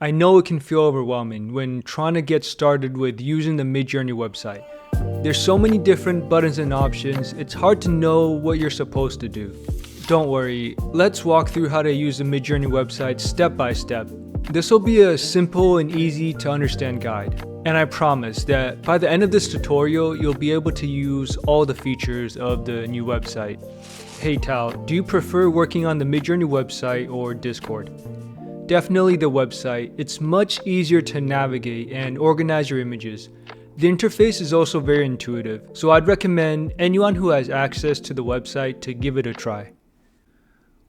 I know it can feel overwhelming when trying to get started with using the Midjourney website. There's so many different buttons and options, it's hard to know what you're supposed to do. Don't worry, let's walk through how to use the Midjourney website step by step. This will be a simple and easy to understand guide, and I promise that by the end of this tutorial, you'll be able to use all the features of the new website. Hey Tal, do you prefer working on the Midjourney website or Discord? Definitely the website. It's much easier to navigate and organize your images. The interface is also very intuitive, so I'd recommend anyone who has access to the website to give it a try.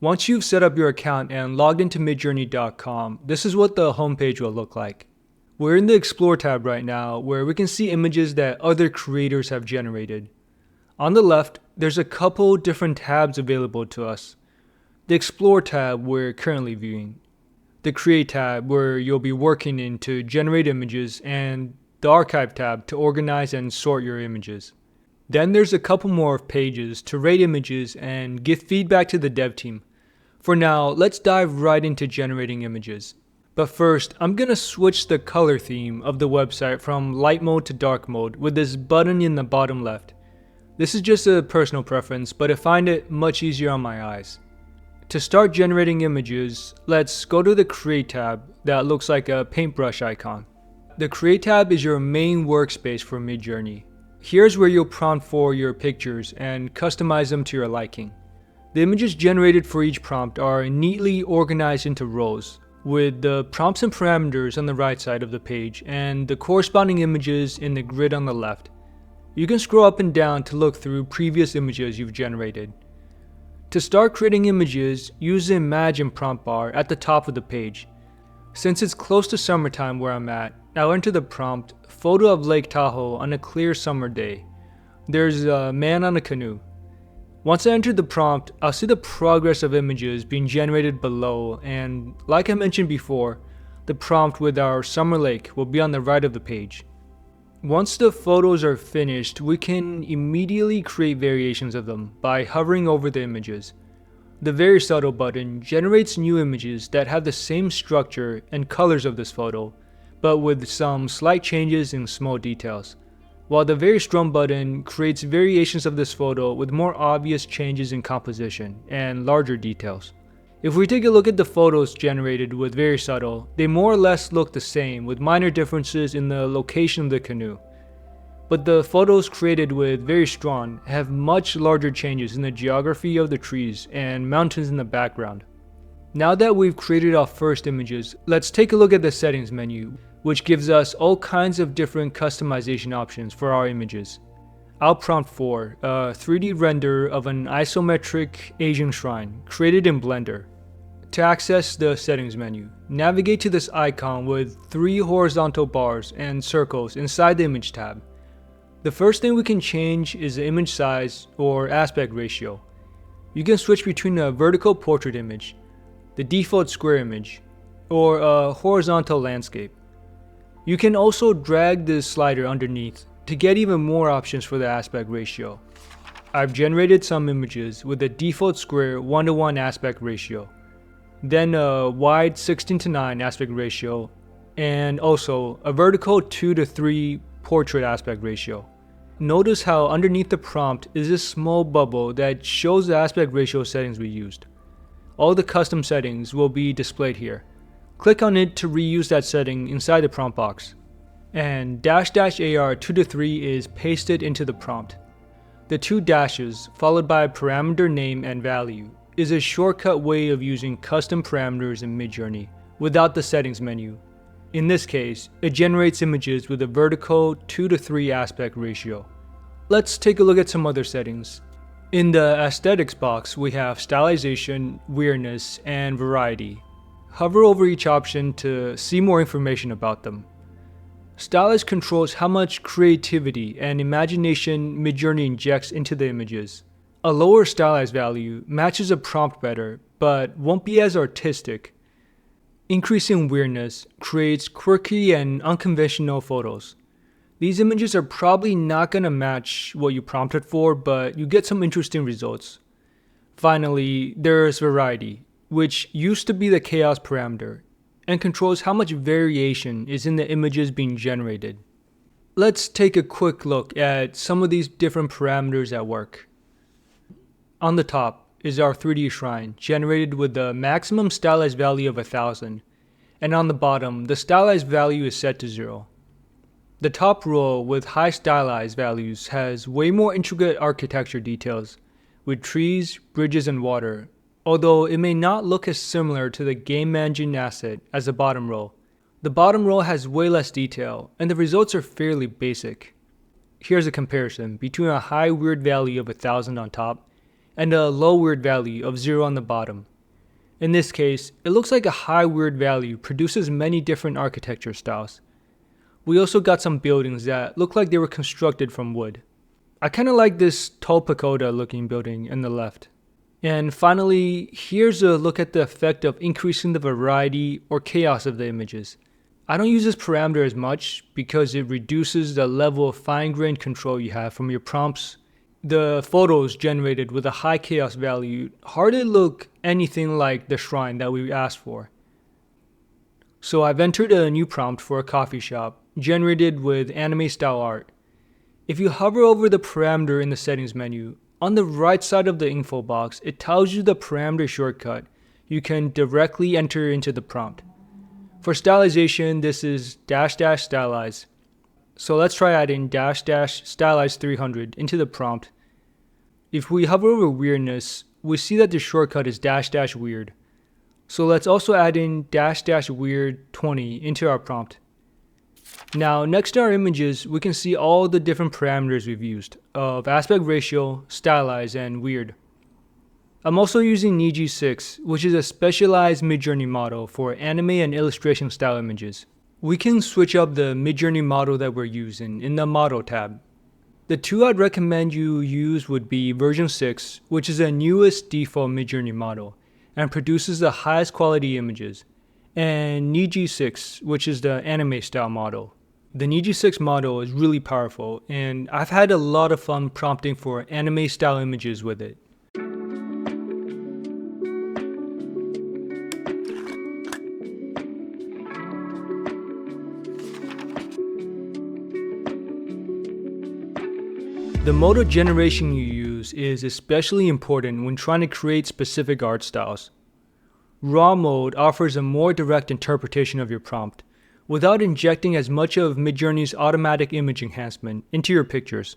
Once you've set up your account and logged into midjourney.com, this is what the homepage will look like. We're in the Explore tab right now, where we can see images that other creators have generated. On the left, there's a couple different tabs available to us. The Explore tab we're currently viewing, the Create tab where you'll be working in to generate images, and the Archive tab to organize and sort your images. Then there's a couple more pages to rate images and give feedback to the dev team. For now, let's dive right into generating images. But first, I'm gonna switch the color theme of the website from light mode to dark mode with this button in the bottom left. This is just a personal preference, but I find it much easier on my eyes. To start generating images, let's go to the Create tab that looks like a paintbrush icon. The Create tab is your main workspace for Midjourney. Here's where you'll prompt for your pictures and customize them to your liking. The images generated for each prompt are neatly organized into rows, with the prompts and parameters on the right side of the page and the corresponding images in the grid on the left. You can scroll up and down to look through previous images you've generated. To start creating images, use the Imagine prompt bar at the top of the page. Since it's close to summertime where I'm at, I'll enter the prompt, photo of Lake Tahoe on a clear summer day. There's a man on a canoe. Once I enter the prompt, I'll see the progress of images being generated below, and like I mentioned before, the prompt with our summer lake will be on the right of the page. Once the photos are finished, we can immediately create variations of them by hovering over the images. The Very Subtle button generates new images that have the same structure and colors of this photo, but with some slight changes in small details, while the Very Strong button creates variations of this photo with more obvious changes in composition and larger details. If we take a look at the photos generated with Very Subtle, they more or less look the same with minor differences in the location of the canoe. But the photos created with Very Strong have much larger changes in the geography of the trees and mountains in the background. Now that we've created our first images, let's take a look at the settings menu, which gives us all kinds of different customization options for our images. I'll prompt for a 3D render of an isometric Asian shrine created in Blender. To access the settings menu, navigate to this icon with 3 horizontal bars and circles inside the image tab. The first thing we can change is the image size or aspect ratio. You can switch between a vertical portrait image, the default square image, or a horizontal landscape. You can also drag this slider underneath to get even more options for the aspect ratio. I've generated some images with a default square 1:1 aspect ratio, then a wide 16:9 aspect ratio, and also a vertical 2:3 portrait aspect ratio. Notice how underneath the prompt is this small bubble that shows the aspect ratio settings we used. All the custom settings will be displayed here. Click on it to reuse that setting inside the prompt box. And --AR 2:3 is pasted into the prompt. The 2 dashes, followed by parameter name and value, is a shortcut way of using custom parameters in Midjourney without the settings menu. In this case, it generates images with a vertical 2:3 aspect ratio. Let's take a look at some other settings. In the aesthetics box, we have stylization, weirdness, and variety. Hover over each option to see more information about them. Stylize controls how much creativity and imagination Midjourney injects into the images. A lower stylized value matches a prompt better, but won't be as artistic. Increasing weirdness creates quirky and unconventional photos. These images are probably not going to match what you prompted for, but you get some interesting results. Finally, there's variety, which used to be the chaos parameter. and controls how much variation is in the images being generated. Let's take a quick look at some of these different parameters at work. On the top is our 3D shrine, generated with the maximum stylized value of 1000, and on the bottom, the stylized value is set to 0. The top row with high stylized values has way more intricate architecture details, with trees, bridges, and water, although it may not look as similar to the game engine asset as the bottom row. The bottom row has way less detail, and the results are fairly basic. Here's a comparison between a high weird value of 1000 on top and a low weird value of 0 on the bottom. In this case, it looks like a high weird value produces many different architecture styles. We also got some buildings that look like they were constructed from wood. I kinda like this tall pagoda looking building in the left. And finally, here's a look at the effect of increasing the variety or chaos of the images. I don't use this parameter as much because it reduces the level of fine-grained control you have from your prompts. The photos generated with a high chaos value hardly look anything like the shrine that we asked for. So I've entered a new prompt for a coffee shop, generated with anime style art. If you hover over the parameter in the settings menu, on the right side of the info box, it tells you the parameter shortcut you can directly enter into the prompt. For stylization, this is --stylize. So let's try adding --stylize 300 into the prompt. If we hover over weirdness, we see that the shortcut is --weird. So let's also add in --weird 20 into our prompt. Now, next to our images, we can see all the different parameters we've used of aspect ratio, stylize, and weird. I'm also using Niji6, which is a specialized Midjourney model for anime and illustration style images. We can switch up the Midjourney model that we're using in the Model tab. The two I'd recommend you use would be version 6, which is the newest default Midjourney model and produces the highest quality images, and Niji 6, which is the anime style model. The Niji 6 model is really powerful, and I've had a lot of fun prompting for anime style images with it. The mode of generation you use is especially important when trying to create specific art styles. Raw mode offers a more direct interpretation of your prompt, without injecting as much of Midjourney's automatic image enhancement into your pictures.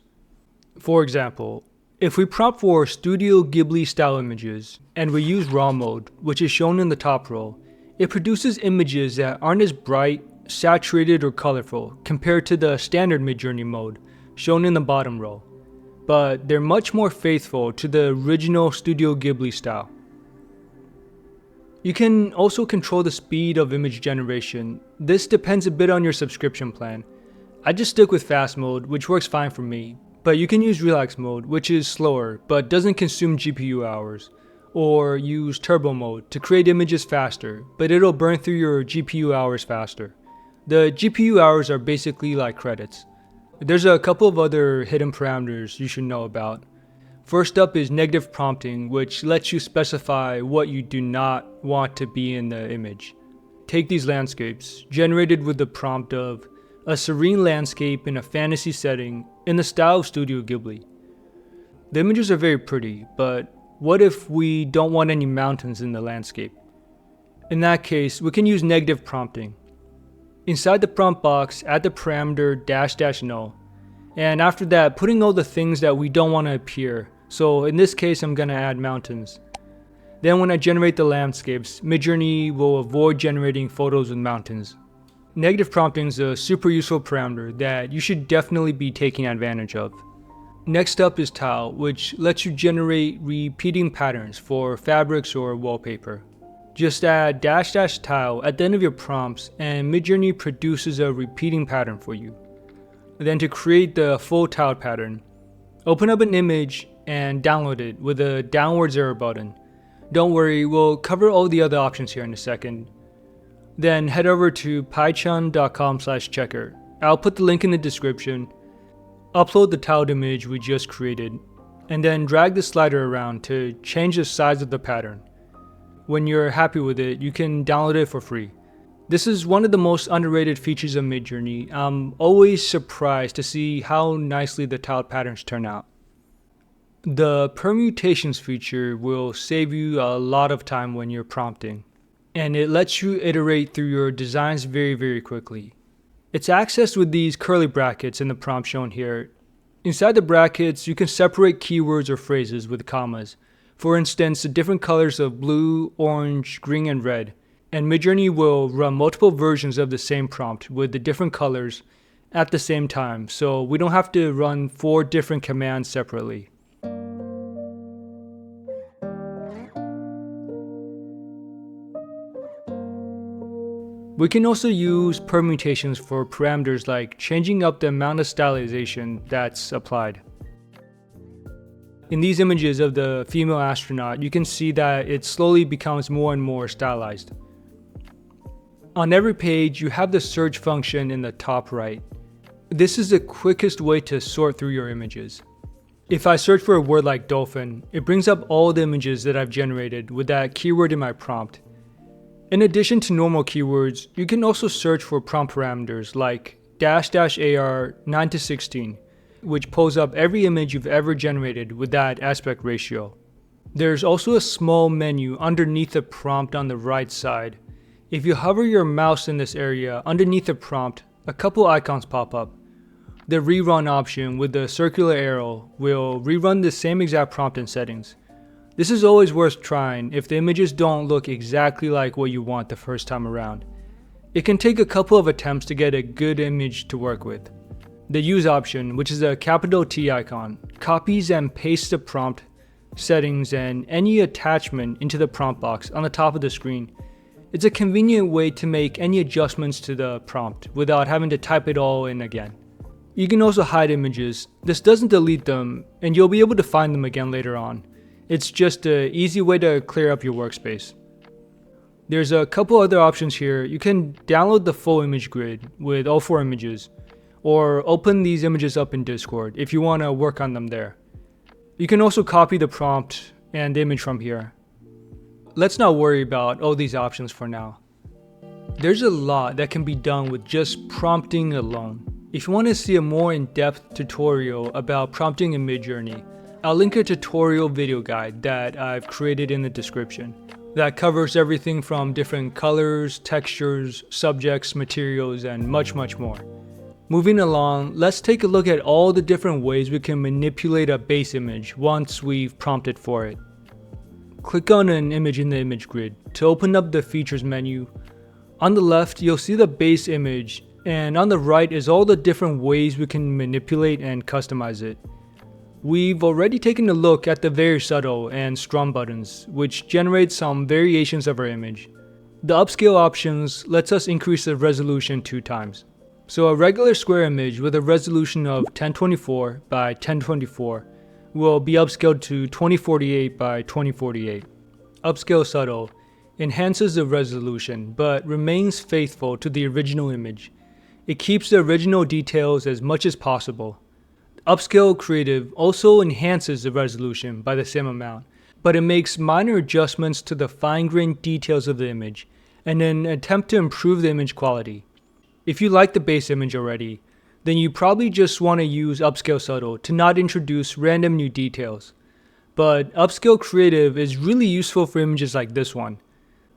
For example, if we prompt for Studio Ghibli style images, and we use raw mode, which is shown in the top row, it produces images that aren't as bright, saturated, or colorful compared to the standard Midjourney mode, shown in the bottom row, but they're much more faithful to the original Studio Ghibli style. You can also control the speed of image generation. This depends a bit on your subscription plan. I just stick with fast mode, which works fine for me, but you can use relax mode, which is slower but doesn't consume GPU hours, or use turbo mode to create images faster, but it'll burn through your GPU hours faster. The GPU hours are basically like credits. There's a couple of other hidden parameters you should know about. First up is negative prompting, which lets you specify what you do not want to be in the image. Take these landscapes, generated with the prompt of a serene landscape in a fantasy setting in the style of Studio Ghibli. The images are very pretty, but what if we don't want any mountains in the landscape? In that case, we can use negative prompting. Inside the prompt box, add the parameter --no, and after that, putting all the things that we don't want to appear. So in this case, I'm going to add mountains. Then when I generate the landscapes, Midjourney will avoid generating photos with mountains. Negative prompting is a super useful parameter that you should definitely be taking advantage of. Next up is tile, which lets you generate repeating patterns for fabrics or wallpaper. Just add --tile at the end of your prompts and Midjourney produces a repeating pattern for you. Then to create the full tile pattern, open up an image and download it with a downwards arrow button. Don't worry, we'll cover all the other options here in a second. Then head over to pychun.com/checker. I'll put the link in the description. Upload the tiled image we just created, and then drag the slider around to change the size of the pattern. When you're happy with it, you can download it for free. This is one of the most underrated features of Midjourney. I'm always surprised to see how nicely the tiled patterns turn out. The Permutations feature will save you a lot of time when you're prompting, and it lets you iterate through your designs very quickly. It's accessed with these curly brackets in the prompt shown here. Inside the brackets, you can separate keywords or phrases with commas. For instance, the different colors of blue, orange, green, and red. And Midjourney will run multiple versions of the same prompt with the different colors at the same time, so we don't have to run 4 different commands separately. We can also use permutations for parameters like changing up the amount of stylization that's applied. In these images of the female astronaut, you can see that it slowly becomes more and more stylized. On every page, you have the search function in the top right. This is the quickest way to sort through your images. If I search for a word like dolphin, it brings up all the images that I've generated with that keyword in my prompt. In addition to normal keywords, you can also search for prompt parameters like --AR 9:16, which pulls up every image you've ever generated with that aspect ratio. There's also a small menu underneath the prompt on the right side. If you hover your mouse in this area, underneath the prompt, a couple icons pop up. The Rerun option with the circular arrow will rerun the same exact prompt and settings. This is always worth trying if the images don't look exactly like what you want the first time around. It can take a couple of attempts to get a good image to work with. The Use option, which is a capital T icon, copies and pastes the prompt, settings, and any attachment into the prompt box on the top of the screen. It's a convenient way to make any adjustments to the prompt without having to type it all in again. You can also hide images. This doesn't delete them, and you'll be able to find them again later on. It's just an easy way to clear up your workspace. There's a couple other options here. You can download the full image grid with all 4 images, or open these images up in Discord if you want to work on them there. You can also copy the prompt and the image from here. Let's not worry about all these options for now. There's a lot that can be done with just prompting alone. If you want to see a more in-depth tutorial about prompting in Midjourney, I'll link a tutorial video guide that I've created in the description that covers everything from different colors, textures, subjects, materials, and much more. Moving along, let's take a look at all the different ways we can manipulate a base image once we've prompted for it. Click on an image in the image grid to open up the features menu. On the left, you'll see the base image, and on the right is all the different ways we can manipulate and customize it. We've already taken a look at the very subtle and strong buttons, which generate some variations of our image. The upscale options lets us increase the resolution 2 times. So a regular square image with a resolution of 1024 by 1024 will be upscaled to 2048 by 2048. Upscale subtle enhances the resolution but remains faithful to the original image. It keeps the original details as much as possible. Upscale creative also enhances the resolution by the same amount, but it makes minor adjustments to the fine-grained details of the image in an attempt to improve the image quality. If you like the base image already, then you probably just want to use Upscale Subtle to not introduce random new details. But Upscale Creative is really useful for images like this one.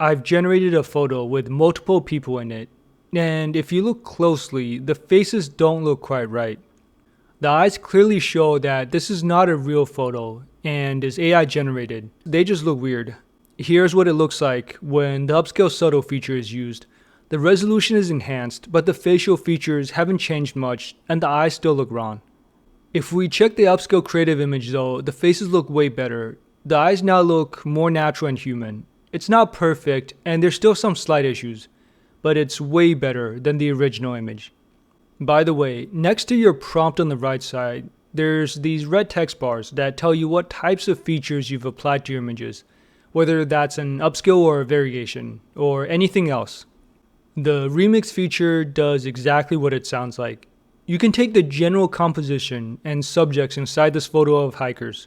I've generated a photo with multiple people in it, and if you look closely, the faces don't look quite right. The eyes clearly show that this is not a real photo and is AI generated. They just look weird. Here's what it looks like when the Upscale Subtle feature is used. The resolution is enhanced, but the facial features haven't changed much and the eyes still look wrong. If we check the Upscale Creative image though, the faces look way better. The eyes now look more natural and human. It's not perfect and there's still some slight issues, but it's way better than the original image. By the way, next to your prompt on the right side, there's these red text bars that tell you what types of features you've applied to your images, whether that's an upscale or a variation, or anything else. The remix feature does exactly what it sounds like. You can take the general composition and subjects inside this photo of hikers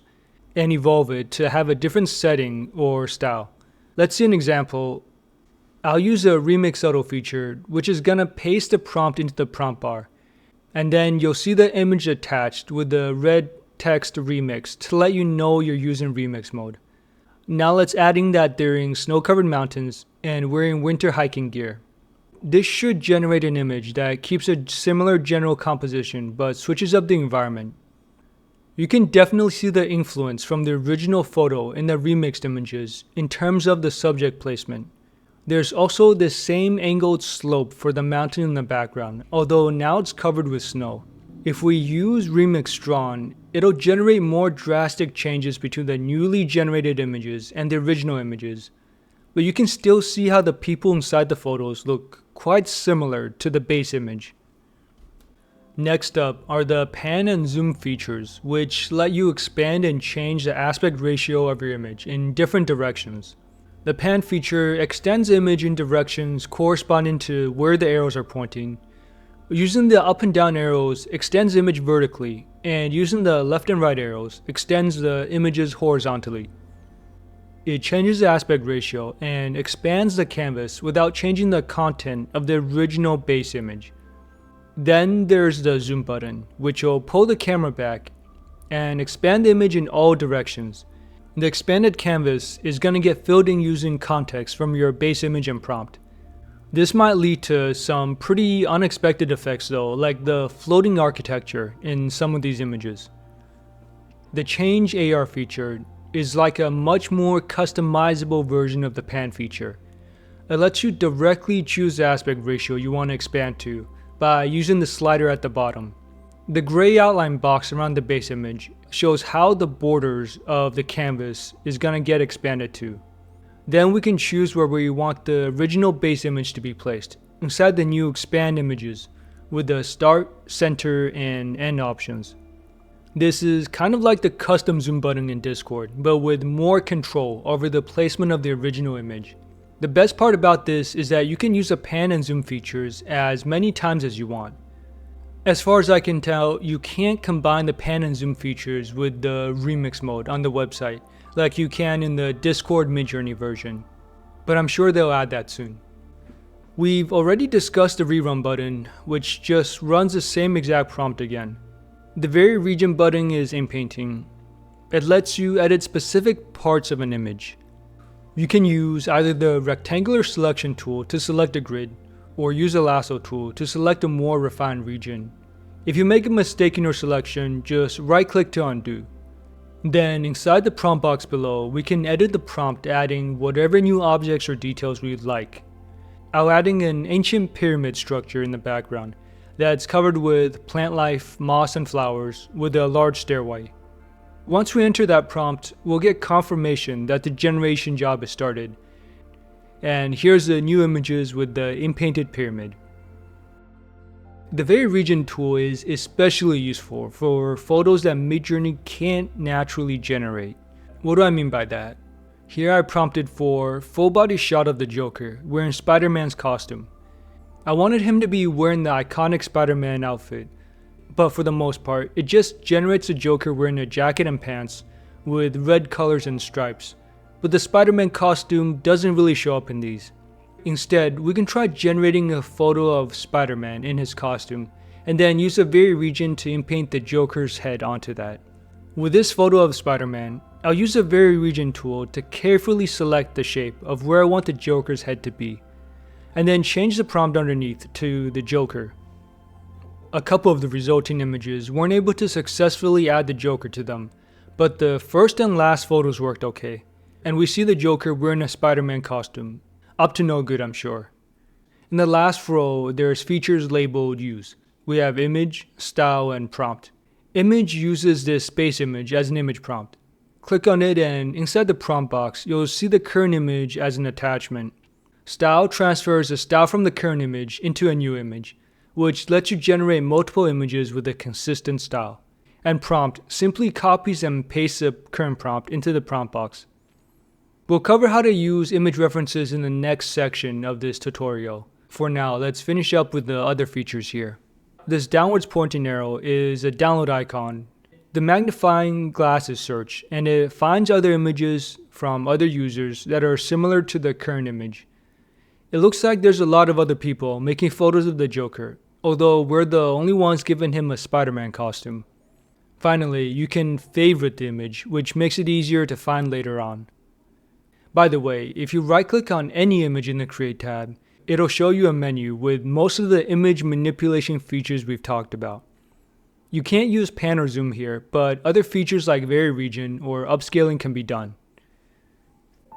and evolve it to have a different setting or style. Let's see an example. I'll use a remix auto feature, which is gonna paste the prompt into the prompt bar. And then you'll see the image attached with the red text remix to let you know you're using remix mode. Now let's add in that they're in snow-covered mountains and wearing winter hiking gear. This should generate an image that keeps a similar general composition but switches up the environment. You can definitely see the influence from the original photo in the remixed images in terms of the subject placement. There's also the same angled slope for the mountain in the background, although now it's covered with snow. If we use Remix Drawn, it'll generate more drastic changes between the newly generated images and the original images. But you can still see how the people inside the photos look quite similar to the base image. Next up are the pan and zoom features, which let you expand and change the aspect ratio of your image in different directions. The pan feature extends the image in directions corresponding to where the arrows are pointing. Using the up and down arrows extends the image vertically, and using the left and right arrows extends the images horizontally. It changes the aspect ratio and expands the canvas without changing the content of the original base image. Then there's the zoom button, which will pull the camera back and expand the image in all directions. The expanded canvas is going to get filled in using context from your base image and prompt. This might lead to some pretty unexpected effects though, like the floating architecture in some of these images. The Change AR feature is like a much more customizable version of the pan feature. It lets you directly choose the aspect ratio you want to expand to by using the slider at the bottom. The gray outline box around the base image shows how the borders of the canvas is going to get expanded to. Then we can choose where we want the original base image to be placed, inside the new expand images, with the start, center, and end options. This is kind of like the custom zoom button in Discord, but with more control over the placement of the original image. The best part about this is that you can use the pan and zoom features as many times as you want. As far as I can tell, you can't combine the pan and zoom features with the remix mode on the website like you can in the Discord Midjourney version, but I'm sure they'll add that soon. We've already discussed the Rerun button, which just runs the same exact prompt again. The Vary Region button is Inpainting. It lets you edit specific parts of an image. You can use either the rectangular selection tool to select a grid, or use the lasso tool to select a more refined region. If you make a mistake in your selection, just right-click to undo. Then inside the prompt box below, we can edit the prompt adding whatever new objects or details we'd like. I'll adding an ancient pyramid structure in the background that's covered with plant life, moss and flowers with a large stairway. Once we enter that prompt, we'll get confirmation that the generation job has started. And here's the new images with the inpainted pyramid. The Vary Region tool is especially useful for photos that Midjourney can't naturally generate. What do I mean by that? Here I prompted for full body shot of the Joker wearing Spider-Man's costume. I wanted him to be wearing the iconic Spider-Man outfit, but for the most part, it just generates a Joker wearing a jacket and pants with red colors and stripes. But the Spider-Man costume doesn't really show up in these. Instead, we can try generating a photo of Spider-Man in his costume, and then use the Vary Region to inpaint the Joker's head onto that. With this photo of Spider-Man, I'll use the Vary Region tool to carefully select the shape of where I want the Joker's head to be, and then change the prompt underneath to the Joker. A couple of the resulting images weren't able to successfully add the Joker to them, but the first and last photos worked okay, and we see the Joker wearing a Spider-Man costume. Up to no good, I'm sure. In the last row, there's features labeled Use. We have Image, Style, and Prompt. Image uses this base image as an image prompt. Click on it and inside the prompt box, you'll see the current image as an attachment. Style transfers a style from the current image into a new image, which lets you generate multiple images with a consistent style. And Prompt simply copies and pastes the current prompt into the prompt box. We'll cover how to use image references in the next section of this tutorial. For now, let's finish up with the other features here. This downwards pointing arrow is a download icon. The magnifying glass is search, and it finds other images from other users that are similar to the current image. It looks like there's a lot of other people making photos of the Joker, although we're the only ones giving him a Spider-Man costume. Finally, you can favorite the image, which makes it easier to find later on. By the way, if you right-click on any image in the Create tab, it'll show you a menu with most of the image manipulation features we've talked about. You can't use pan or zoom here, but other features like Vary Region or Upscaling can be done.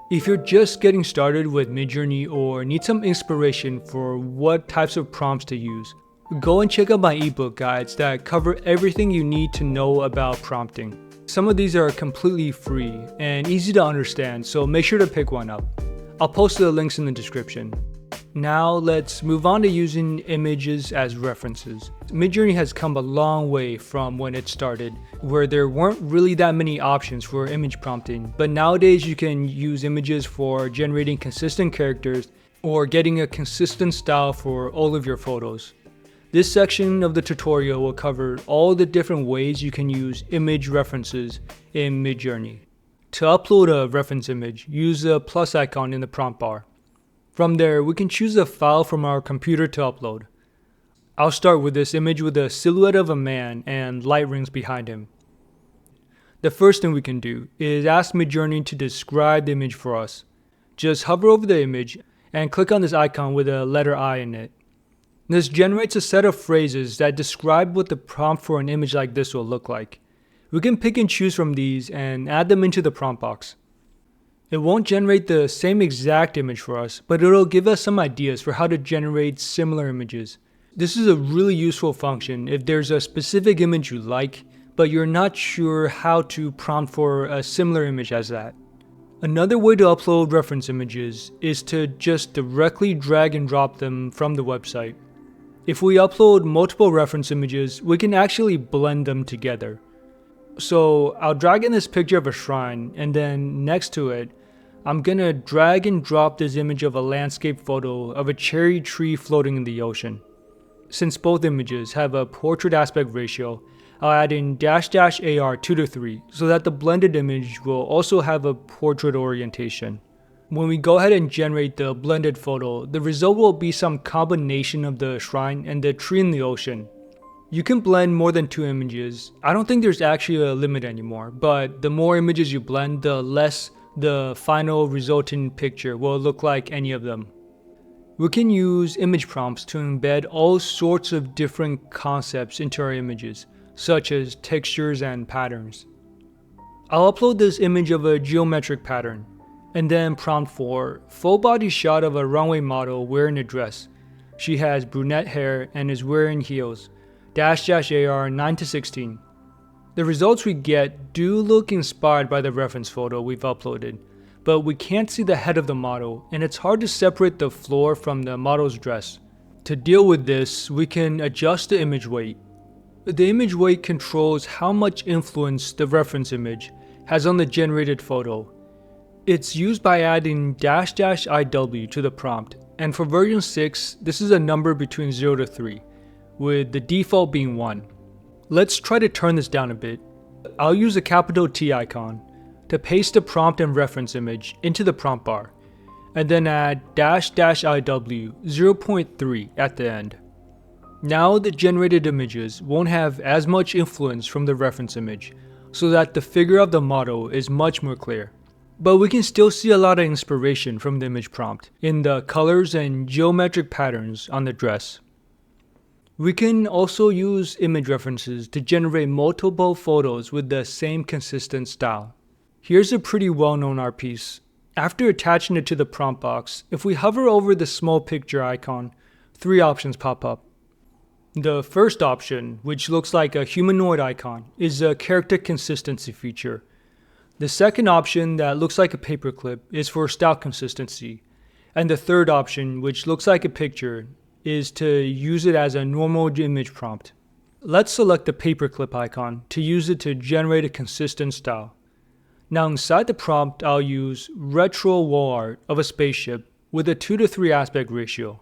If you're just getting started with Midjourney or need some inspiration for what types of prompts to use, go and check out my ebook guides that cover everything you need to know about prompting. Some of these are completely free and easy to understand, so make sure to pick one up. I'll post the links in the description. Now let's move on to using images as references. Midjourney has come a long way from when it started, where there weren't really that many options for image prompting, but nowadays you can use images for generating consistent characters or getting a consistent style for all of your photos. This section of the tutorial will cover all the different ways you can use image references in Midjourney. To upload a reference image, use the plus icon in the prompt bar. From there, we can choose a file from our computer to upload. I'll start with this image with a silhouette of a man and light rings behind him. The first thing we can do is ask Midjourney to describe the image for us. Just hover over the image and click on this icon with a letter I in it. This generates a set of phrases that describe what the prompt for an image like this will look like. We can pick and choose from these and add them into the prompt box. It won't generate the same exact image for us, but it'll give us some ideas for how to generate similar images. This is a really useful function if there's a specific image you like, but you're not sure how to prompt for a similar image as that. Another way to upload reference images is to just directly drag and drop them from the website. If we upload multiple reference images, we can actually blend them together. So I'll drag in this picture of a shrine, and then next to it, I'm gonna drag and drop this image of a landscape photo of a cherry tree floating in the ocean. Since both images have a portrait aspect ratio, I'll add in --AR 2:3 so that the blended image will also have a portrait orientation. When we go ahead and generate the blended photo, the result will be some combination of the shrine and the tree in the ocean. You can blend more than 2 images. I don't think there's actually a limit anymore, but the more images you blend, the less the final resulting picture will look like any of them. We can use image prompts to embed all sorts of different concepts into our images, such as textures and patterns. I'll upload this image of a geometric pattern, and then prompt for full body shot of a runway model wearing a dress. She has brunette hair and is wearing heels. --AR 9:16. The results we get do look inspired by the reference photo we've uploaded, but we can't see the head of the model, and it's hard to separate the floor from the model's dress. To deal with this, we can adjust the image weight. The image weight controls how much influence the reference image has on the generated photo. It's used by adding --IW to the prompt, and for version 6, this is a number between 0 to 3. With the default being 1. Let's try to turn this down a bit. I'll use a capital T icon to paste the prompt and reference image into the prompt bar, and then add --IW 0.3 at the end. Now the generated images won't have as much influence from the reference image, so that the figure of the model is much more clear. But we can still see a lot of inspiration from the image prompt in the colors and geometric patterns on the dress. We can also use image references to generate multiple photos with the same consistent style. Here's a pretty well-known art piece. After attaching it to the prompt box, if we hover over the small picture icon, 3 options pop up. The first option, which looks like a humanoid icon, is a character consistency feature. The second option that looks like a paperclip is for style consistency. And the third option, which looks like a picture, is to use it as a normal image prompt. Let's select the paperclip icon to use it to generate a consistent style. Now inside the prompt, I'll use retro wall art of a spaceship with a 2 to 3 aspect ratio.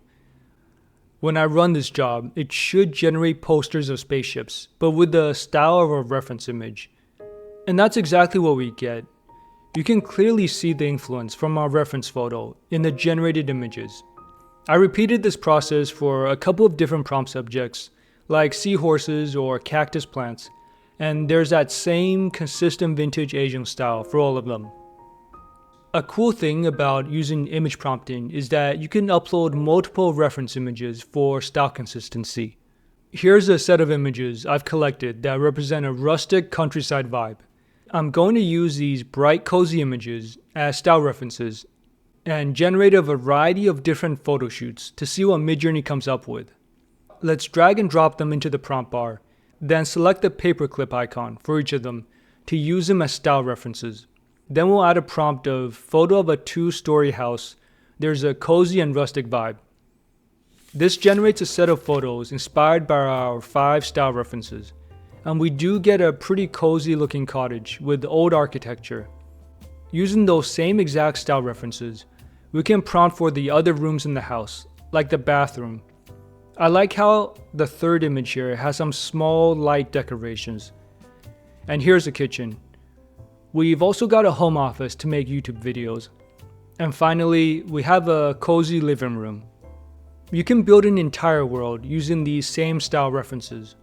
When I run this job, it should generate posters of spaceships, but with the style of a reference image. And that's exactly what we get. You can clearly see the influence from our reference photo in the generated images. I repeated this process for a couple of different prompt subjects, like seahorses or cactus plants, and there's that same consistent vintage Asian style for all of them. A cool thing about using image prompting is that you can upload multiple reference images for style consistency. Here's a set of images I've collected that represent a rustic countryside vibe. I'm going to use these bright, cozy images as style references and generate a variety of different photo shoots to see what Midjourney comes up with. Let's drag and drop them into the prompt bar, then select the paperclip icon for each of them to use them as style references. Then we'll add a prompt of photo of a 2-story house. There's a cozy and rustic vibe. This generates a set of photos inspired by our 5 style references, and we do get a pretty cozy looking cottage with old architecture. Using those same exact style references, we can prompt for the other rooms in the house, like the bathroom. I like how the third image here has some small light decorations. And here's the kitchen. We've also got a home office to make YouTube videos. And finally, we have a cozy living room. You can build an entire world using these same style references.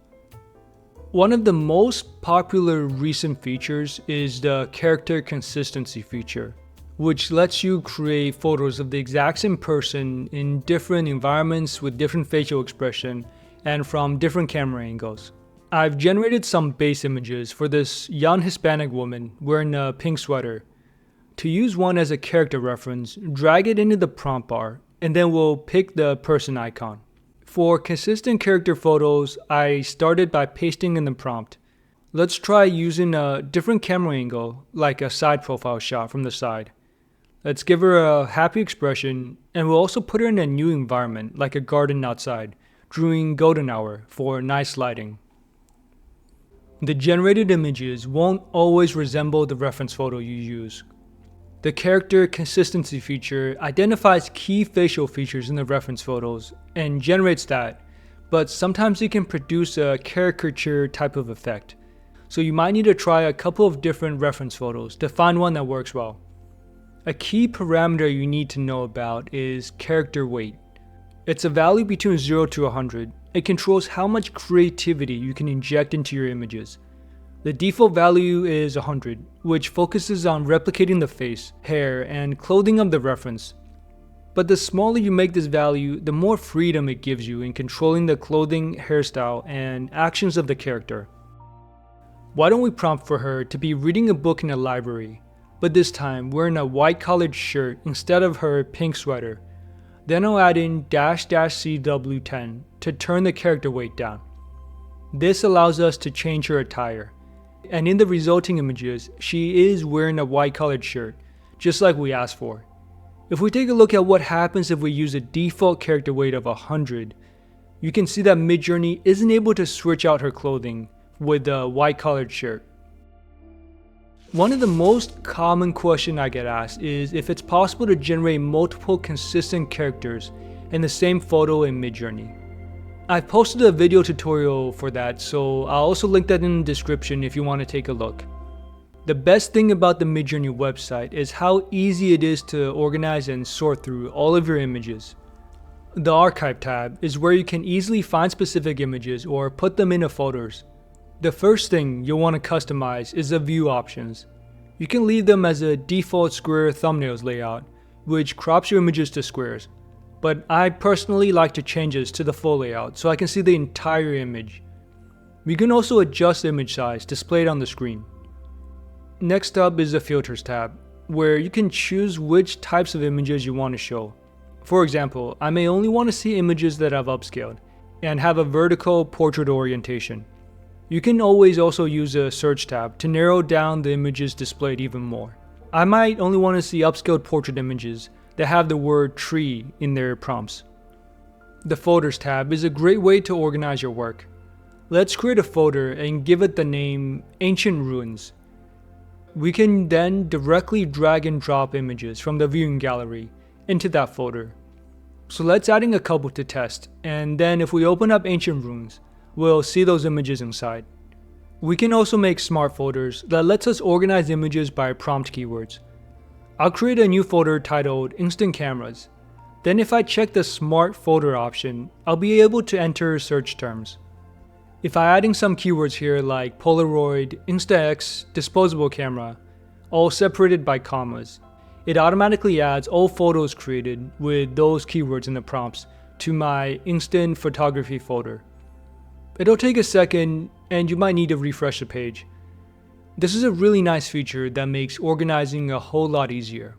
One of the most popular recent features is the character consistency feature, which lets you create photos of the exact same person in different environments with different facial expression and from different camera angles. I've generated some base images for this young Hispanic woman wearing a pink sweater. To use one as a character reference, drag it into the prompt bar, and then we'll pick the person icon. For consistent character photos, I started by pasting in the prompt. Let's try using a different camera angle, like a side profile shot from the side. Let's give her a happy expression, and we'll also put her in a new environment, like a garden outside, during golden hour for nice lighting. The generated images won't always resemble the reference photo you use. The character consistency feature identifies key facial features in the reference photos and generates that, but sometimes it can produce a caricature type of effect. So you might need to try a couple of different reference photos to find one that works well. A key parameter you need to know about is character weight. It's a value between 0 to 100. It controls how much creativity you can inject into your images. The default value is 100, which focuses on replicating the face, hair, and clothing of the reference. But the smaller you make this value, the more freedom it gives you in controlling the clothing, hairstyle, and actions of the character. Why don't we prompt for her to be reading a book in a library, but this time wearing a white collared shirt instead of her pink sweater. Then I'll add in --CW10 to turn the character weight down. This allows us to change her attire. And in the resulting images, she is wearing a white collared shirt, just like we asked for. If we take a look at what happens if we use a default character weight of 100, you can see that Midjourney isn't able to switch out her clothing with the white collared shirt. One of the most common questions I get asked is if it's possible to generate multiple consistent characters in the same photo in Midjourney. I've posted a video tutorial for that, so I'll also link that in the description if you want to take a look. The best thing about the Midjourney website is how easy it is to organize and sort through all of your images. The Archive tab is where you can easily find specific images or put them into folders. The first thing you'll want to customize is the view options. You can leave them as a default square thumbnails layout, which crops your images to squares. But I personally like to change this to the full layout so I can see the entire image. We can also adjust the image size displayed on the screen. Next up is the Filters tab, where you can choose which types of images you want to show. For example, I may only want to see images that I've upscaled and have a vertical portrait orientation. You can always also use a Search tab to narrow down the images displayed even more. I might only want to see upscaled portrait images that have the word tree in their prompts. The Folders tab is a great way to organize your work. Let's create a folder and give it the name Ancient Ruins. We can then directly drag and drop images from the viewing gallery into that folder. So let's add in a couple to test, and then if we open up Ancient Ruins, we'll see those images inside. We can also make smart folders that lets us organize images by prompt keywords. I'll create a new folder titled Instant Cameras. Then if I check the Smart Folder option, I'll be able to enter search terms. If I'm adding some keywords here like Polaroid, Insta-X, disposable camera, all separated by commas, it automatically adds all photos created with those keywords in the prompts to my instant photography folder. It'll take a second and you might need to refresh the page. This is a really nice feature that makes organizing a whole lot easier.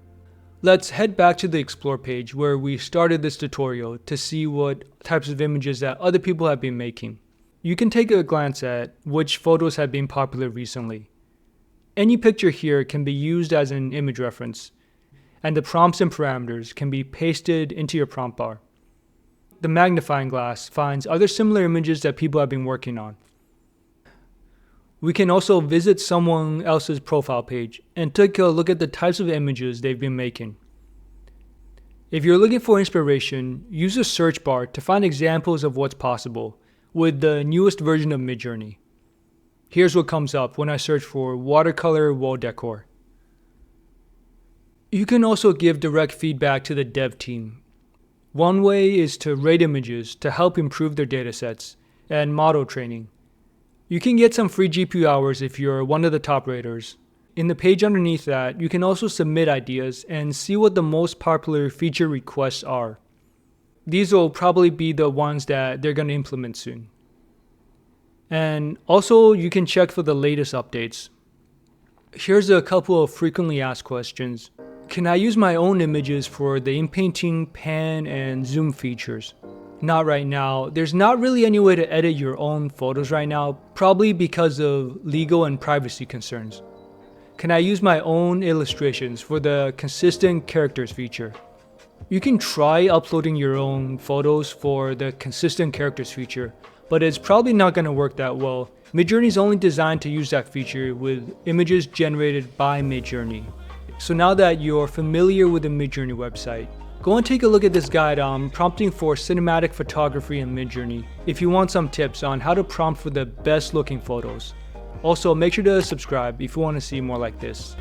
Let's head back to the Explore page where we started this tutorial to see what types of images that other people have been making. You can take a glance at which photos have been popular recently. Any picture here can be used as an image reference, and the prompts and parameters can be pasted into your prompt bar. The magnifying glass finds other similar images that people have been working on. We can also visit someone else's profile page and take a look at the types of images they've been making. If you're looking for inspiration, use the search bar to find examples of what's possible with the newest version of Midjourney. Here's what comes up when I search for watercolor wall decor. You can also give direct feedback to the dev team. One way is to rate images to help improve their datasets and model training. You can get some free GPU hours if you're one of the top raters. In the page underneath that, you can also submit ideas and see what the most popular feature requests are. These will probably be the ones that they're going to implement soon. And also, you can check for the latest updates. Here's a couple of frequently asked questions. Can I use my own images for the Inpainting, pan, and zoom features? Not right now. There's not really any way to edit your own photos right now, probably because of legal and privacy concerns. Can I use my own illustrations for the consistent characters feature? You can try uploading your own photos for the consistent characters feature, but it's probably not going to work that well. Midjourney is only designed to use that feature with images generated by Midjourney. So now that you're familiar with the Midjourney website, go and take a look at this guide on prompting for cinematic photography in Midjourney if you want some tips on how to prompt for the best looking photos. Also, make sure to subscribe if you want to see more like this.